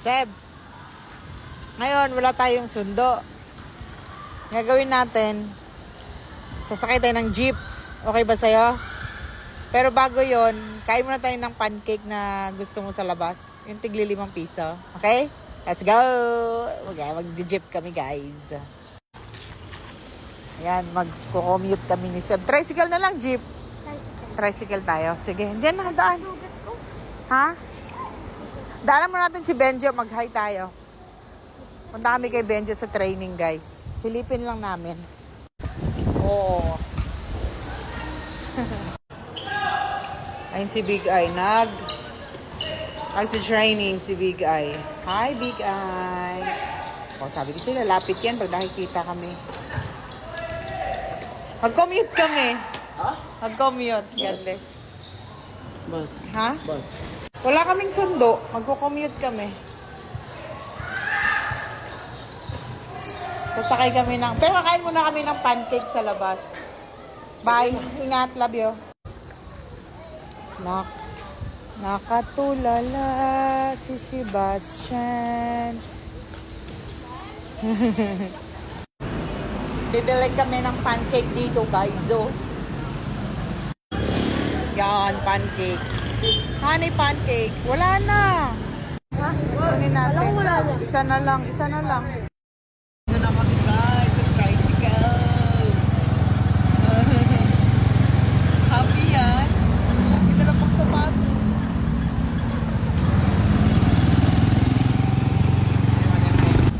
Seb, ngayon wala tayong sundo. Gagawin natin, sasakay tayo ng jeep. Okay ba sa'yo? Pero bago yon, kain muna tayo ng pancake na gusto mo sa labas. Yung tigli 5 piso. Okay? Let's go! Okay, mag-jeep kami guys. Ayan, mag-commute kami ni Seb. Tricycle na lang, jeep. Tricycle tayo. Sige, dyan na daan. Ha? Daanan mo natin si Benjo, mag-hi tayo. Punta kami kay Benjo sa training, guys. Silipin lang namin. Oo. Ayun si Big Eye, sa training si Big Eye. Hi, Big Eye. O, sabi ko sila, lapit yan pag nakikita kami. Mag-commute kami. Ha? Mag-commute, God bless. Ba? Ha? Ba? Wala kaming sundo. Magko-commute kami. Sasakay kami ng... Pero kakain muna kami ng pancake sa labas. Bye. Ingat. Love you. Nakatulala si Sebastian. Bibili kami ng pancake dito, guys. Oh. Yan, pancake. Honey pancake. Wala na. Ha? Kunin natin. Isa na lang. Ito na kami guys, sa tricycle. Happy yan. Ito na pagsapatos.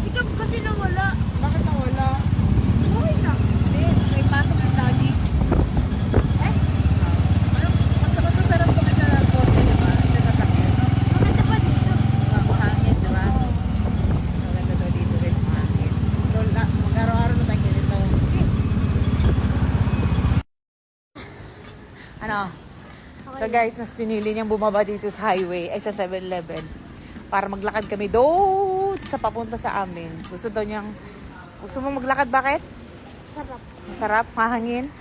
Sikap kasi nawala. Bakit nawala? Okay na. May pasok ng daddy. Mas masarap kung ito na kotse, diba? Ito na sakyan. Maganda pa dito. Mahangin, diba? Maganda daw dito rin, mahangin. So, mag-araw-araw na tayo ganito. Ano? So guys, mas pinili niyang bumaba dito sa highway, ay sa 7-Eleven. Para maglakad kami doon sa papunta sa amin. Gusto mo maglakad, bakit? Sarap. Masarap, mahangin.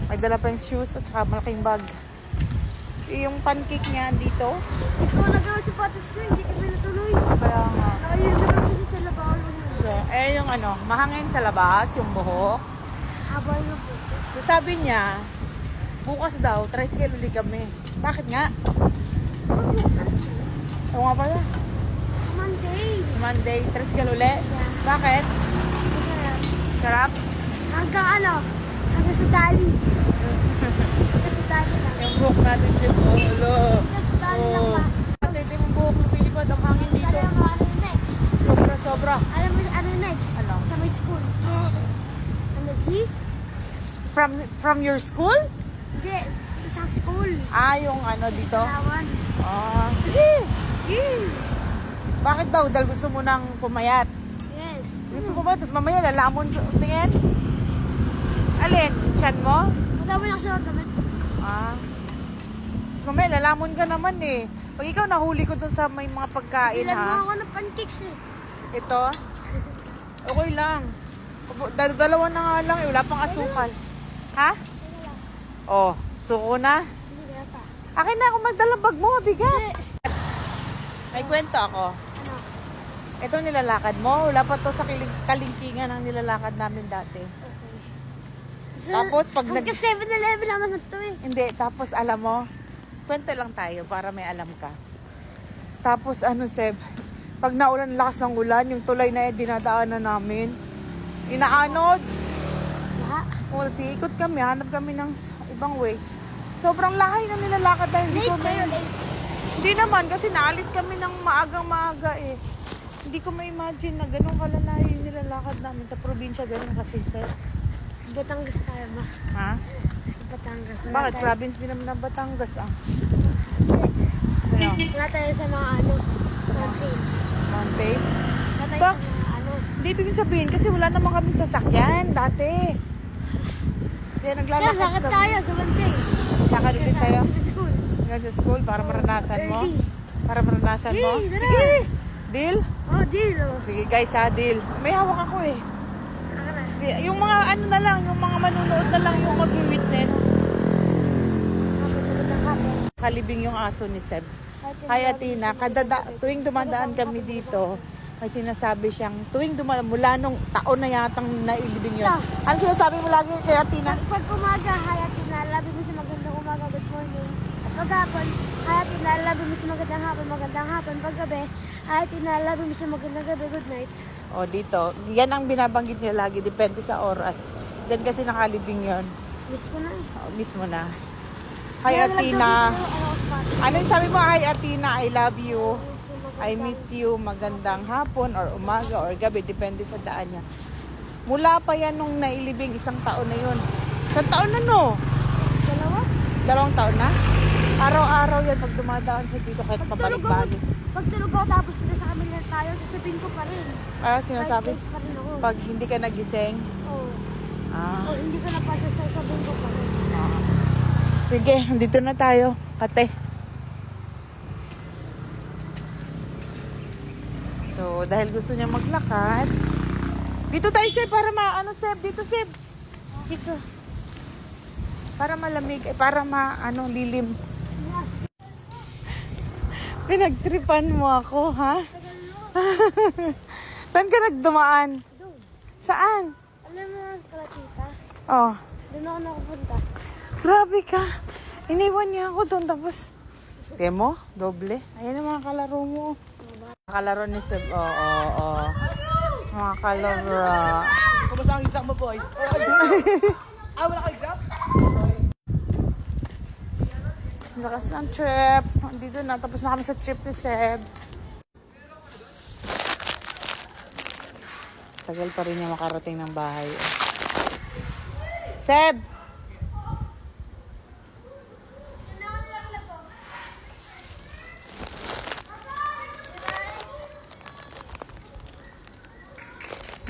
May dala pa yung shoes at saka malaking bag. Yung pancake niya dito. Ikaw nagawa sa patas ko, hindi kami natuloy. Kaya nga. Ayun naman kasi sa labaw. So, yung mahangin sa labas, yung buhok. Haba yung po. So, sabi niya, bukas daw, tricycle uli kami. Bakit nga? Oo nga pala. Monday, tricycle uli. Bakit? Masarap. Sarap? Hanggang hanggang sa tali. Hanggang sa tali lang. Yung buhok natin si Bolo. Hanggang sa tali lang pa. Ate, yung buhok lumilipad, ang hangin dito. Alam mo ano yung next? Sobra. Alam mo ano yung next? Ano? Sa my school. Ano, G? From your school? Hindi, isang school. Yung dito? Palawan. Sige. Yeah. Bakit daw? Dahil gusto mo nang pumayat. Yes. Gusto mo ba? Tapos mamaya lalamon tingin? Alin? Chan mo? Madami na kasi ako damit. Mamaya lalamon ka naman eh. Pag ikaw nahuli ko dun sa may mga pagkain Ilan mo ha. ako ng pancakes eh. Ito? Okay lang. Dalawa na nga lang eh. Wala pang asukal. Ha? Teka lang. Oh, suko na. Hindi kaya pa. Akin na kung magdalang bag mo, mabigat. May kwento ako. Ano? Ito nilalakad mo. Wala pa to sa kalingkingan ng nilalakad namin dati. Okay. Tapos pag Hanggang 7-Eleven naman ito eh. Hindi, tapos alam mo, kwento lang tayo para may alam ka. Tapos Seb, pag naulan lakas ng ulan, yung tulay na dinadaanan namin, inaanod. Lahat. O, ikot kami, hanap kami ng ibang way. Sobrang lahay na nilalakad dahil hindi ko Late kayo, late. Hindi naman, kasi naalis kami ng maagang-maaga eh. Hindi ko ma-imagine na ganun kalala yung nilalakad namin sa probinsya, ganun kasi sir. Batangas tayo ba? Ha? Sa Batangas. Bakit? Province din naman ng Batangas ah. Wala tayo sa mga mountain. Mountain? Wala tayo Bak- sa mga Hindi ibig sabihin kasi wala naman kami sasakyan dati. Kaya Kaya naglalakad lakad tayo sa mountain. Lakad din tayo Sa school. hanggang sa school para maranasan mo. Early. Para maranasan mo. Yay, tara. Sige. Deal? Oh, deal. Oh. Sige guys ha, deal. May hawak ako eh. Ako na. Yung mga na lang, yung mga manunood na lang yung mag-witness. Kapag sa Batangas. Kalibing yung aso ni Seb. Kay Athena, tuwing dumadaan kami dito, may sinasabi siyang, tuwing dumadaan, mula nung taon na yatang nailibing yun. Ano sinasabi mo lagi kay Athena? Pag umaga, hi Athena, labi mo siya magandang umaga, good morning. At paghapon, hi Athena, labi mo siya magandang hapon. Paggabi, hi Athena, labi mo siya magandang gabi, good night. O dito, yan ang binabanggit niya lagi, depende sa oras. Diyan kasi nakalibing yun. Miss ko na. Mismo na. Hi Athena. Ano yung sabi mo? Hi Athena, I love you. I miss you. Magandang hapon or umaga or gabi. Depende sa daan niya. Mula pa yan nung nailibing, isang taon na yun. Isang taon na no? Dalawang taon na? Araw-araw yan pag dumadaan siya dito kahit pabalik-balik. Pag tulog ako tapos sila sa kami na tayo, sasabihin ko pa rin. Sinasabi? Kahit pa rin ako. Pag hindi ka nagising? Oo. Ah. Oh, hindi ko na pa sasabihin ko pa rin. Sige, dito na tayo. Kate. So, dahil gusto niya maglakad, dito tayo, Seb, para Seb, dito, Seb. Dito. Para malamig, para lilim. Pinagtripan mo ako, ha? Saan ka nagdumaan? Doon. Saan? Alam mo, Kalakita, Oh, doon ako nakapunta. grabe ka. Iniwan niya ako doon, tapos, mo, doble. Ayan ang mga kalaro mo. Kalaro ni Seb. Oo. Mga kalaro. Kumusta ang exam mo, boy? Wala ka exam? Lakas ng trip. Dito na. Tapos na kami sa trip ni Seb. Tagal pa rin niya makarating ng bahay. Seb!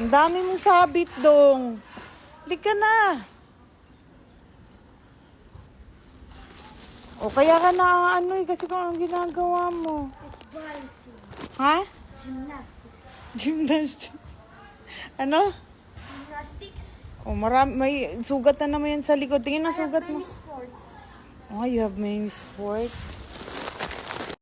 Ang dami mong sabit dong. Halika na. O kaya ka na kasi kung anong ginagawa mo. It's balancing. Ha? Gymnastics. Gymnastics. Ano? Gymnastics. O may sugat na naman yan sa likod. Tingin na sugat mo. Many sports. Oh, you have many sports.